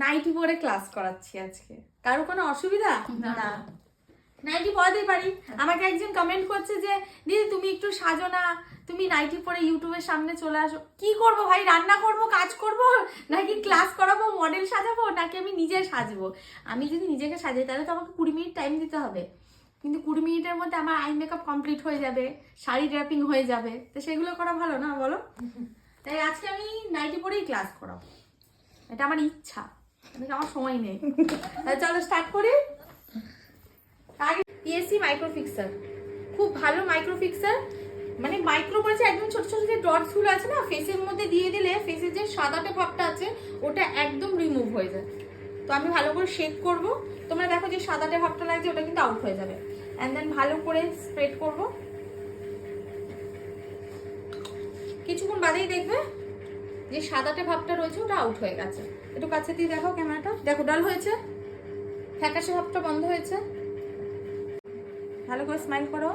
Nightie পরে class করাচ্ছি আজকে। কারো কোনো অসুবিধা? না, নাইটি পরাতেই পারি। আমাকে একজন কমেন্ট করছে যে দিদি তুমি একটু সাজো না, তুমি নাইটি পরে ইউটিউবের সামনে চলে আসো। কি করব ভাই, রান্না করব, কাজ করব, নাকি ক্লাস করাবো, মডেল সাজাবো, নাকি আমি নিজে সাজবো? আমি যদি নিজেকে সাজাই তাহলে তো আমাকে 20 মিনিট টাইম দিতে হবে, কিন্তু 20 মিনিটের মধ্যে আমার আই মেকআপ কমপ্লিট হয়ে যাবে, শাড়ি ড্র্যাপিং হয়ে যাবে, তো সেগুলো করা ভালো না বলো? তাই আজকে আমি নাইটি পরেই ক্লাস করাবো, এটা আমার ইচ্ছা, আমার সময় নেই। তাহলে চলো স্টার্ট করি। আগে পিএসসি মাইক্রোফিক্সার, খুব ভালো মাইক্রোফিক্সার, মানে মাইক্রো বলছে একদম ছোট ছোট যে ডটস গুলো আছে না ফেসের মধ্যে দিয়ে দিলে ফেসের যে সাদাটে ভাবটা আছে ওটা একদম রিমুভ হয়ে যায়। তো আমি ভালো করে শেক করব, তোমরা দেখো যে সাদাটে ভাবটা লাগছে ওটা কিন্তু আউট হয়ে যাবে। এন্ড দেন ভালো করে স্প্রেড করব, কিছুক্ষণ বাদেই দেখবে যে সাদাটে ভাবটা রয়েছে ওটা আউট হয়ে গেছে। একটু কাছে দিয়ে দেখো ক্যামেরাটা, দেখো ডাল হয়েছে, ফ্যাকাশে ভাবটা বন্ধ হয়েছে। ভালো করে স্মাইল করো।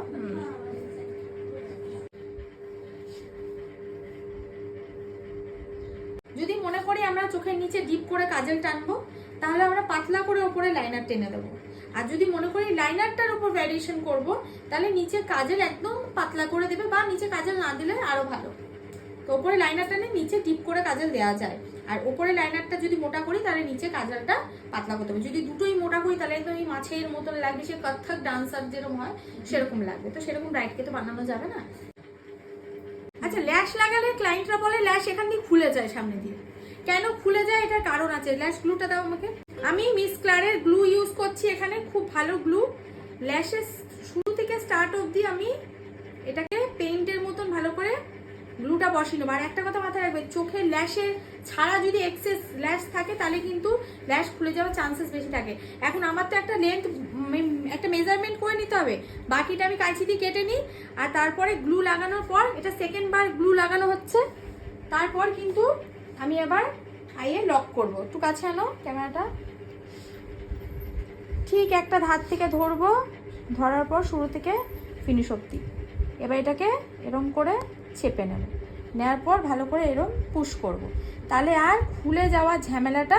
যদি মনে করি আমরা চোখের নিচে ডিপ করে কাজল টানবো তাহলে আমরা পাতলা করে ওপরে লাইনার টেনে দেবো। আর যদি মনে করি লাইনারটার উপর ভ্যারিয়েশন করব তাহলে নিচে কাজল একদম পাতলা করে দেবে, বা নিচে কাজল না দিলে আরো ভালো। তো ওপরে লাইনার টানে নিচে ডিপ করে কাজল দেওয়া যায়, আর ওপরে লাইনারটা যদি মোটা করি তাহলে নিচে কাজলটা পাতলা করতে হবে। যদি দুটোই মোটা করি তাহলে একদম এই মাছের মতন লাগবে, সে কত্থক ডান্সার যেরকম হয় সেরকম লাগবে, তো সেরকম ব্রাইটকে তো বানানো যাবে না। আচ্ছা, ল্যাশ লাগালে ক্লায়েন্টরা বলে ল্যাশ এখান দিয়ে খুলে যায় সামনে দিয়ে। কেন খুলে যায় এটার কারণ আছে। ল্যাশ গ্লুটা দাও আমাকে। আমি মিস ক্লারের গ্লু ইউজ করছি এখানে, খুব ভালো গ্লু। ল্যাশের শুরু থেকে স্টার্ট অবধি আমি এটাকে পেইন্টের মতন ভালো করে গ্লুটা বসিয়ে নেবো। আর একটা কথা মাথায় রাখবে, চোখের ল্যাশের ছাড়া যদি এক্সেস ল্যাশ থাকে তাহলে কিন্তু ল্যাশ খুলে যাওয়ার চান্সেস বেশি থাকে। এখন আমার তো একটা লেন্থ, একটা মেজারমেন্ট করে নিতে হবে, বাকিটা আমি কাঁচি দিয়ে কেটে নিই। আর তারপরে গ্লু লাগানোর পর, এটা সেকেন্ড বার গ্লু লাগানো হচ্ছে, তারপর কিন্তু আমি আবার আইয়ে লক করব। একটু কাছে আনো ক্যামেরাটা, ঠিক একটা ধার থেকে ধরবো, ধরার পর শুরু থেকে ফিনিশ অবধি। এবার এটাকে এরম করে চেপে নেব, নেওয়ার পর ভালো করে এরম পুশ করব, তাহলে আর খুলে যাওয়ার ঝামেলাটা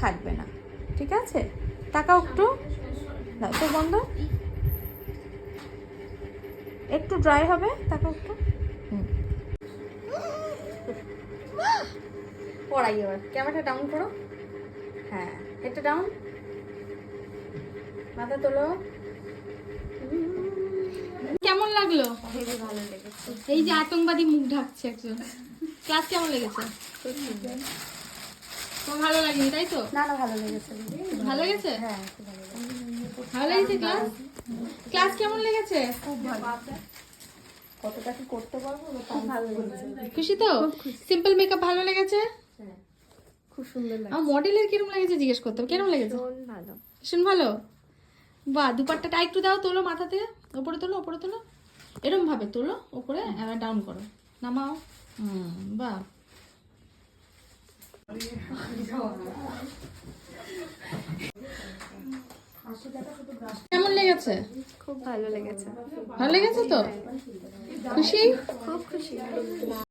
থাকবে না। ঠিক আছে, তাকাও একটু, দাও তো বন্ধ, একটু ড্রাই হবে, তাকাও একটু। পড়াই এবার, ক্যামেরাটা ডাউন করো, হ্যাঁ এটা ডাউন, মাথা তোলো। কেমন লাগলো? ভালো লেগেছে। এই যে আতঙ্কবাদী মুখ ঢাকছে একজন, ক্লাস কেমন লেগেছে? তোমার ভালো লাগেনি তাই তো? না না, ভালো লেগেছে। ভালো লেগেছে? হ্যাঁ, খুব ভালো লেগেছে। ভালো লেগেছে ক্লাস? ক্লাস কেমন লেগেছে? খুব ভালো। কতটা কি করতে পারবো? খুব ভালো লেগেছে। খুশি তো? সিম্পল মেকআপ ভালো লেগেছে? হ্যাঁ, খুব সুন্দর লাগছে। আমার মডেলের কিরকম লেগেছে জিজ্ঞেস করতে হবে, কিরকম লেগেছে? ভীষণ ভালো। ভীষণ ভালো। বাহ, দুপাট্টাটা একটু দাও, তোলো মাথাতে, ওপরে তোলো, ওপরে তোলো, এরম ভাবে তোলো, ওপরে এবার ডাউন করো, নামাও। বাহ, কেমন লেগেছে? খুব ভালো লেগেছে। ভালো লেগেছে তো? খুশি? খুব খুশি।